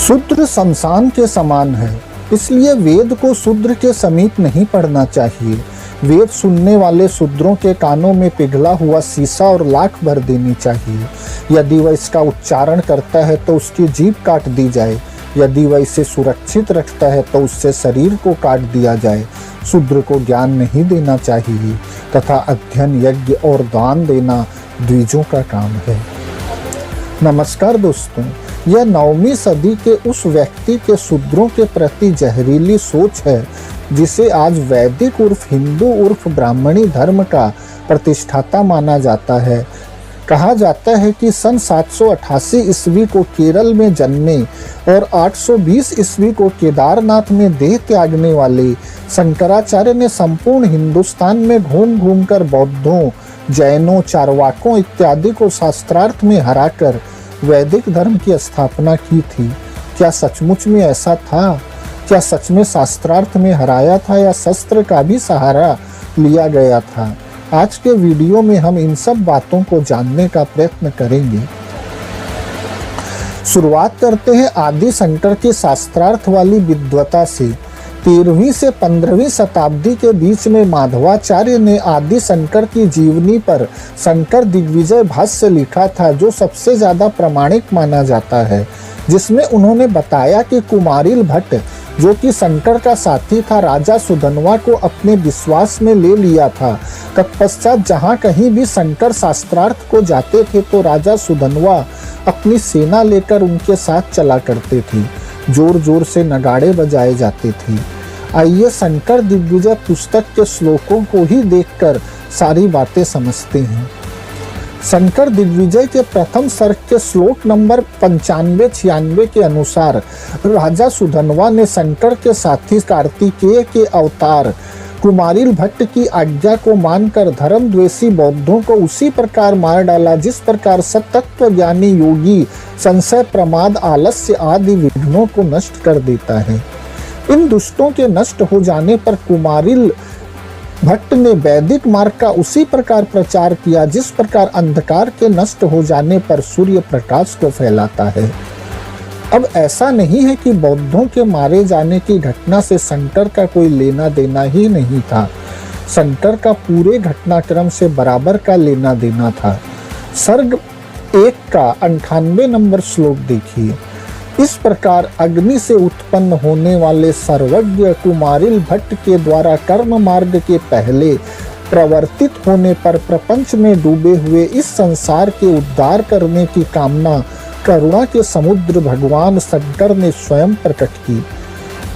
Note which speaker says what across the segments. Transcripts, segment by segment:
Speaker 1: शूद्र शमशान के समान है, इसलिए वेद को शूद्र के समीप नहीं पढ़ना चाहिए। वेद सुनने वाले शूद्रों के कानों में पिघला हुआ शीशा और लाख भर देनी चाहिए। यदि वह इसका उच्चारण करता है तो उसकी जीभ काट दी जाए, यदि वह इसे सुरक्षित रखता है तो उससे शरीर को काट दिया जाए। शूद्र को ज्ञान नहीं देना चाहिए तथा अध्ययन, यज्ञ और दान देना द्विजों का काम है। नमस्कार दोस्तों, यह 9वीं सदी के उस व्यक्ति के शूद्रों के प्रति जहरीली सोच है जिसे आज वैदिक उर्फ हिंदू उर्फ ब्राह्मणी धर्म का प्रतिष्ठाता माना जाता है। कहा जाता है कि सन 788 ईस्वी को केरल में जन्मे और 820 ईस्वी को केदारनाथ में देह त्यागने वाले शंकराचार्य ने संपूर्ण हिंदुस्तान में घूम घूम कर बौद्धों, जैनों, चारवाकों इत्यादि को शास्त्रार्थ में हराकर वैदिक धर्म की स्थापना की थी। क्या सचमुच में ऐसा था? क्या सच में शास्त्रार्थ में हराया था या शस्त्र का भी सहारा लिया गया था? आज के वीडियो में हम इन सब बातों को जानने का प्रयत्न करेंगे। शुरुआत करते हैं आदि शंकर की शास्त्रार्थ वाली विद्वता से। 13वीं से 15वीं शताब्दी के बीच में माधवाचार्य ने आदि शंकर की जीवनी पर शंकर दिग्विजय भाष्य लिखा था, जो सबसे ज्यादा प्रामाणिक माना जाता है, जिसमें उन्होंने बताया कि कुमारिल भट्ट, जो कि शंकर का साथी था, राजा सुधन्वा को अपने विश्वास में ले लिया था। तत्पश्चात जहाँ कहीं भी शंकर शास्त्रार्थ को जाते थे तो राजा सुधन्वा अपनी सेना लेकर उनके साथ चला करते थे। जोर जोर से नगाड़े बजाए जाते थे। आइए शंकर दिग्विजय पुस्तक के श्लोकों को ही देखकर सारी बातें समझते हैं। शंकर दिग्विजय के प्रथम सर्ग के श्लोक नंबर 95-96 के अनुसार राजा सुधन्वा ने शंकर के साथी कार्तिकेय के अवतार कुमारिल भट्ट की आज्ञा को मानकर धर्मद्वेषी बौद्धों को उसी प्रकार मार डाला जिस प्रकार सतत्व ज्ञानी योगी संशय, प्रमाद, आलस्य आदि विघ्नों को नष्ट कर देता है। इन दुष्टों के नष्ट हो जाने पर कुमारिल भट्ट ने वैदिक मार्ग का उसी प्रकार प्रचार किया जिस प्रकार अंधकार के नष्ट हो जाने पर सूर्य प्रकाश को फैलाता है। अब ऐसा नहीं है कि बौद्धों के मारे जाने की घटना से शंकर का कोई लेना देना ही नहीं था। शंकर का पूरे घटनाक्रम से बराबर का लेना देना था। सर्ग 1 का 98 नंबर श्लोक देखिए। इस प्रकार अग्नि से उत्पन्न होने वाले सर्वज्ञ कुमारिल भट्ट के द्वारा कर्म मार्ग के पहले प्रवर्तित होने पर प्रपंच में डूबे हुए इस संसार के उद्धार करने की कामना करुणा के समुद्र भगवान शंकर ने स्वयं प्रकट की।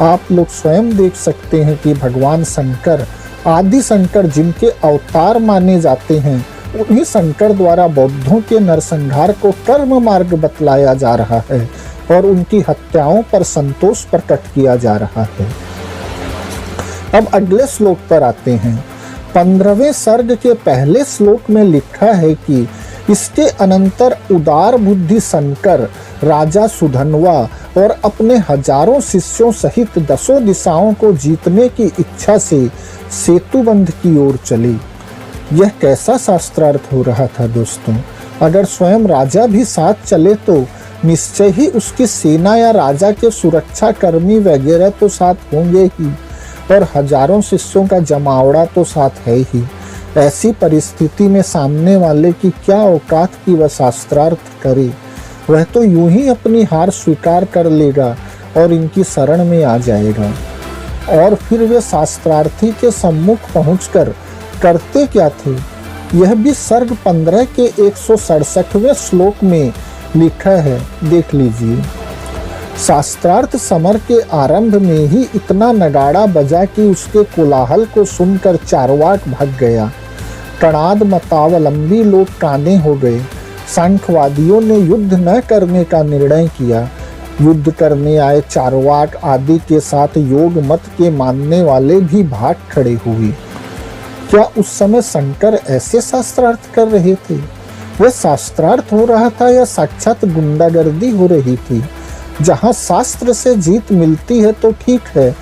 Speaker 1: आप लोग स्वयं देख सकते हैं कि भगवान शंकर, आदि शंकर जिनके अवतार माने जाते हैं, उन्हीं शंकर द्वारा बौद्धों के नरसंहार को कर्म मार्ग बतलाया जा रहा है और उनकी हत्याओं पर संतोष प्रकट किया जा रहा है। अब अगले श्लोक पर आते हैं। 15वें सर्ग के पहले श्लोक में लिखा है कि इसके अनंतर उदार बुद्धि शंकर राजा सुधन्वा और अपने हजारों शिष्यों सहित 10 दिशाओं को जीतने की इच्छा से सेतुबंध की ओर चले। यह कैसा शास्त्रार्थ हो रहा था दोस्तों? अगर स्वयं राजा भी साथ चले तो निश्चय ही उसकी सेना या राजा के सुरक्षा कर्मी वगैरह तो साथ होंगे ही और हजारों शिष्यों का जमावड़ा तो साथ है ही। ऐसी परिस्थिति में सामने वाले की क्या औकात की वह शास्त्रार्थ करे? वह तो यूं ही अपनी हार स्वीकार कर लेगा और इनकी शरण में आ जाएगा। और फिर वे शास्त्रार्थी के सम्मुख पहुंचकर करते क्या थे? यह भी सर्ग 15 के 167वें श्लोक में लिखा है, देख लीजिए। शास्त्रार्थ समर के आरंभ में ही इतना नगाड़ा बजा कि उसके कोलाहल को सुनकर चारवाक भाग गया। कणाद मतावलंबी लोग काने हो गए। सांख्यवादियों ने युद्ध न करने का निर्णय किया। युद्ध करने आए चारवाक आदि के साथ योग मत के मानने वाले भी भाग खड़े हुए। क्या उस समय शंकर ऐसे शास्त्रार्थ कर रहे थे? वह शास्त्रार्थ हो रहा था या साक्षात गुंडागर्दी हो रही थी? जहाँ शास्त्र से जीत मिलती है तो ठीक है,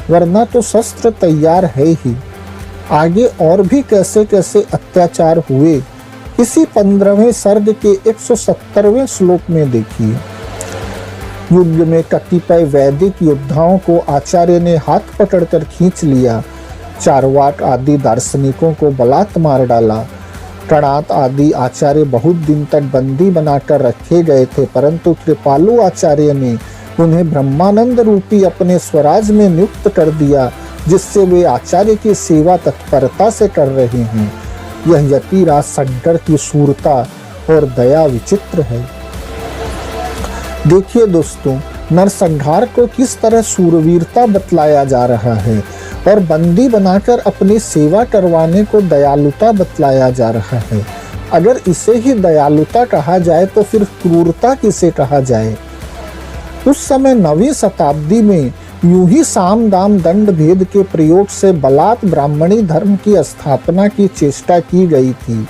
Speaker 1: वरना तो शस्त्र तैयार है ही। आगे और भी कैसे कैसे अत्याचार हुए इसी 15वें सर्ग के 170वें श्लोक में देखिए। युद्ध में कतिपय वैदिक योद्धाओं को आचार्य ने हाथ पकड़कर खींच लिया। चार्वाक आदि दार्शनिकों को बलात् मार डाला। कणाद आदि आचार्य बहुत दिन तक बंदी बनाकर रखे गए थे, परंतु कृपालु आचार्य ने उन्हें ब्रह्मानंद रूपी अपने स्वराज में नियुक्त कर दिया, जिससे वे आचार्य की सेवा तत्परता से कर रहे हैं। यह यतिराज शंकर की शूरता और दया विचित्र है। देखिए दोस्तों, नरसंहार को किस तरह शूरवीरता बतलाया जा रहा है और बंदी बनाकर अपनी सेवा करवाने को दयालुता बतलाया जा रहा है। अगर इसे ही दयालुता कहा जाए तो फिर क्रूरता किसे कहा जाए। उस समय 9वीं शताब्दी में यूं ही साम दाम दंड भेद के प्रयोग से बलात् ब्राह्मणी धर्म की स्थापना की चेष्टा की गई थी।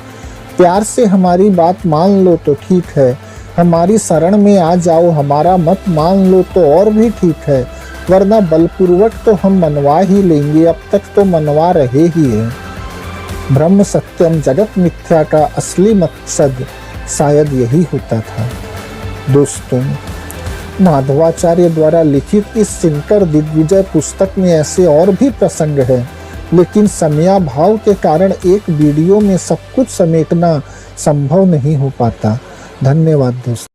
Speaker 1: प्यार से हमारी बात मान लो तो ठीक है, हमारी शरण में आ जाओ, हमारा मत मान लो तो और भी ठीक है, वरना बलपूर्वक तो हम मनवा ही लेंगे, अब तक तो मनवा रहे ही हैं। ब्रह्म सत्यम जगत मिथ्या का असली मकसद शायद यही होता था। दोस्तों, माधवाचार्य द्वारा लिखित इस शंकर दिग्विजय पुस्तक में ऐसे और भी प्रसंग हैं, लेकिन समयाभाव के कारण एक वीडियो में सब कुछ समेटना संभव नहीं हो पाता। धन्यवाद दोस्तों।